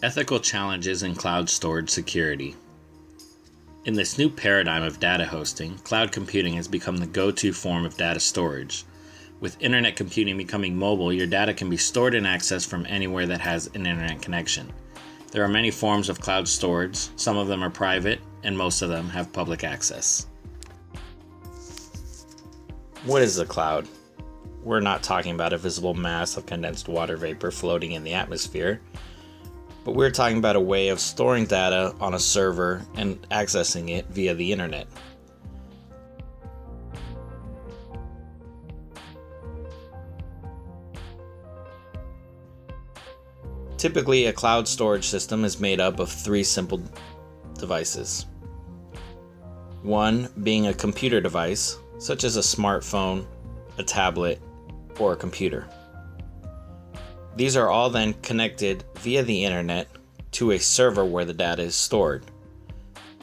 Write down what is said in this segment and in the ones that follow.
Ethical challenges in cloud storage security. In this new paradigm of data hosting, cloud computing has become the go-to form of data storage. With internet computing becoming mobile, your data can be stored and accessed from anywhere that has an internet connection. There are many forms of cloud storage. Some of them are private, and most of them have public access. What is the cloud? We're not talking about a visible mass of condensed water vapor floating in the atmosphere, but we're talking about a way of storing data on a server and accessing it via the internet. Typically, a cloud storage system is made up of three simple devices. One being a computer device, such as a smartphone, a tablet, or a computer. These are all then connected via the internet to a server where the data is stored,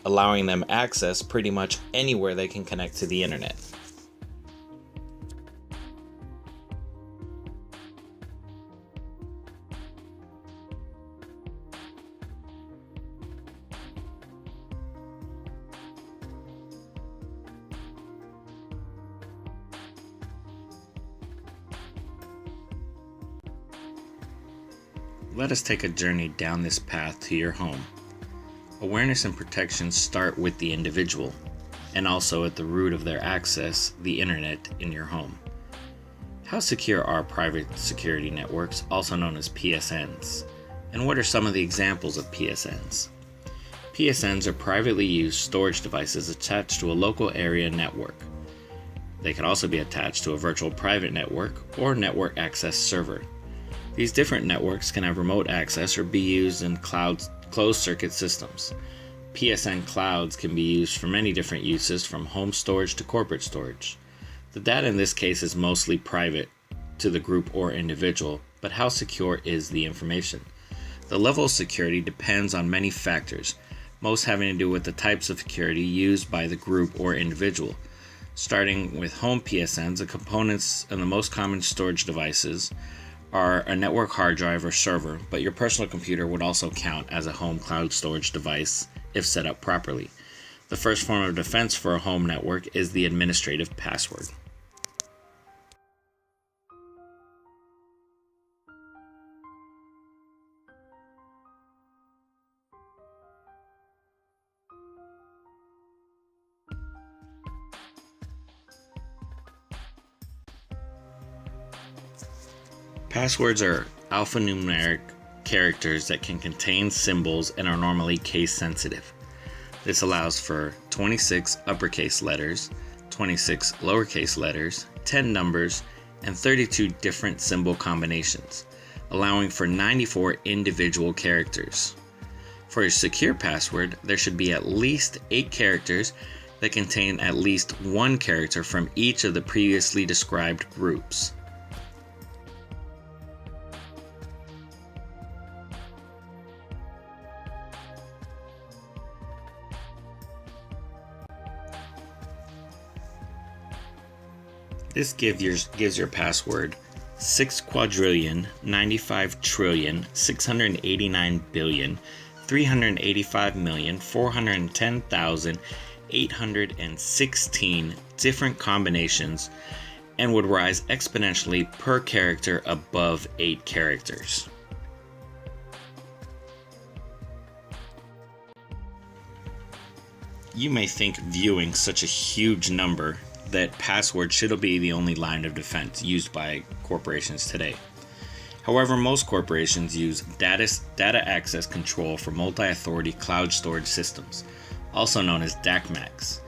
allowing them access pretty much anywhere they can connect to the internet. Let us take a journey down this path to your home. Awareness and protection start with the individual, and also at the root of their access, the internet in your home. How secure are private security networks, also known as PSNs? And what are some of the examples of PSNs? PSNs are privately used storage devices attached to a local area network. They can also be attached to a virtual private network or network access server. These different networks can have remote access or be used in closed-circuit systems. PSN clouds can be used for many different uses, from home storage to corporate storage. The data in this case is mostly private to the group or individual, but how secure is the information? The level of security depends on many factors, most having to do with the types of security used by the group or individual. Starting with home PSNs, the components and the most common storage devices are a network hard drive or server, but your personal computer would also count as a home cloud storage device if set up properly. The first form of defense for a home network is the administrative password. Passwords are alphanumeric characters that can contain symbols and are normally case sensitive. This allows for 26 uppercase letters, 26 lowercase letters, 10 numbers, and 32 different symbol combinations, allowing for 94 individual characters. For a secure password, there should be at least 8 characters that contain at least one character from each of the previously described groups. This gives your password 6,95,95,385,410,816 different combinations, and would rise exponentially per character above 8 characters. You may think, viewing such a huge number, that password should be the only line of defense used by corporations today. However, most corporations use data access control for multi-authority cloud storage systems, also known as DACMACs.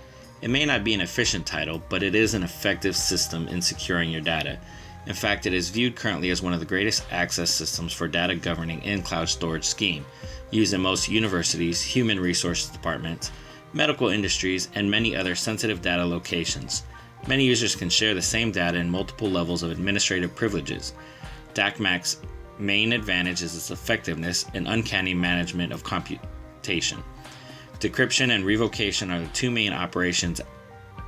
It may not be an efficient title, but it is an effective system in securing your data. In fact, it is viewed currently as one of the greatest access systems for data governing in cloud storage scheme, used in most universities, human resources departments, medical industries, and many other sensitive data locations. Many users can share the same data in multiple levels of administrative privileges. DACMAC's main advantage is its effectiveness and uncanny management of computation. Decryption and revocation are the two main operations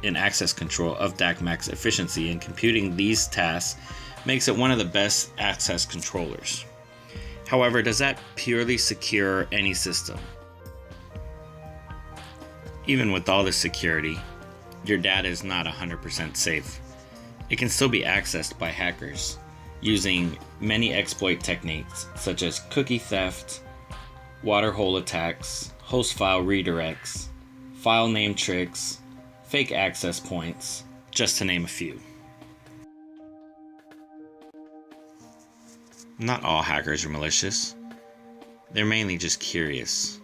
in access control of DACMAC's efficiency in computing these tasks makes it one of the best access controllers. However, does that purely secure any system? Even with all this security, your data is not 100% safe. It can still be accessed by hackers using many exploit techniques such as cookie theft, water hole attacks, host file redirects, file name tricks, fake access points, just to name a few. Not all hackers are malicious. They're mainly just curious.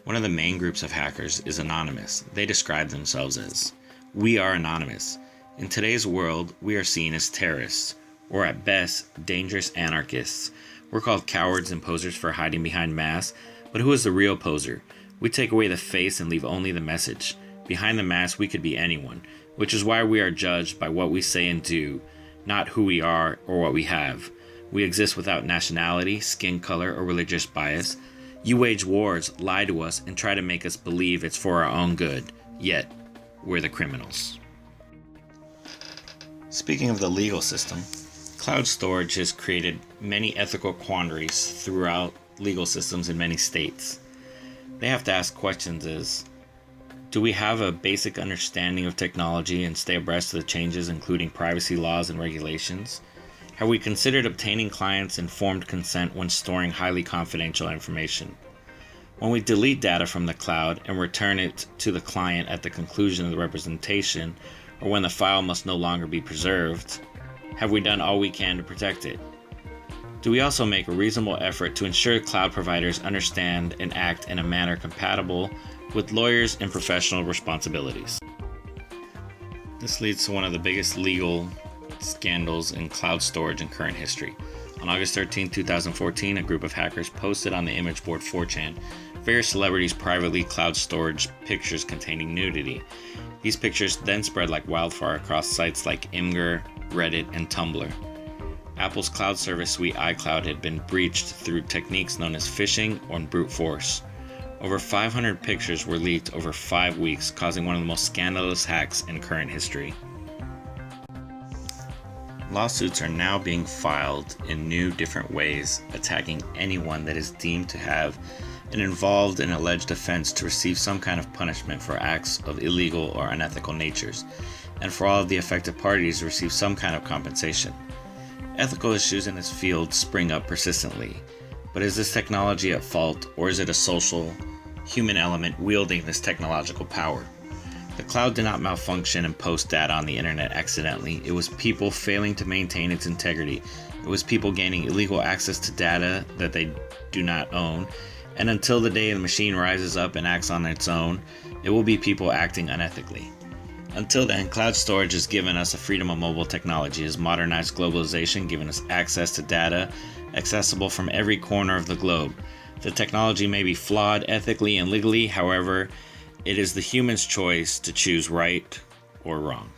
One of the main groups of hackers is Anonymous. They describe themselves as, "We are anonymous. In today's world, we are seen as terrorists, or at best, dangerous anarchists. We're called cowards and posers for hiding behind masks, but who is the real poser? We take away the face and leave only the message. Behind the mask, we could be anyone, which is why we are judged by what we say and do, not who we are or what we have. We exist without nationality, skin color, or religious bias. You wage wars, lie to us, and try to make us believe it's for our own good, yet we're the criminals." Speaking of the legal system, cloud storage has created many ethical quandaries throughout legal systems in many states. They have to ask questions as, do we have a basic understanding of technology and stay abreast of the changes, including privacy laws and regulations? Have we considered obtaining clients' informed consent when storing highly confidential information? When we delete data from the cloud and return it to the client at the conclusion of the representation, or when the file must no longer be preserved, have we done all we can to protect it? Do we also make a reasonable effort to ensure cloud providers understand and act in a manner compatible with lawyers and professional responsibilities? This leads to one of the biggest legal scandals in cloud storage in current history. On August 13, 2014, a group of hackers posted on the image board 4chan various celebrities' privately cloud storage pictures containing nudity. These pictures then spread like wildfire across sites like Imgur, Reddit, and Tumblr. Apple's cloud service suite iCloud had been breached through techniques known as phishing or brute force. Over 500 pictures were leaked over 5 weeks, causing one of the most scandalous hacks in current history. Lawsuits are now being filed in new different ways, attacking anyone that is deemed to have and involved in alleged offense to receive some kind of punishment for acts of illegal or unethical natures, and for all of the affected parties to receive some kind of compensation. Ethical issues in this field spring up persistently, but is this technology at fault, or is it a social, human element wielding this technological power? The cloud did not malfunction and post data on the internet accidentally. It was people failing to maintain its integrity. It was people gaining illegal access to data that they do not own. And until the day the machine rises up and acts on its own, it will be people acting unethically. Until then, cloud storage has given us a freedom of mobile technology, has modernized globalization, given us access to data accessible from every corner of the globe. The technology may be flawed ethically and legally, however, it is the human's choice to choose right or wrong.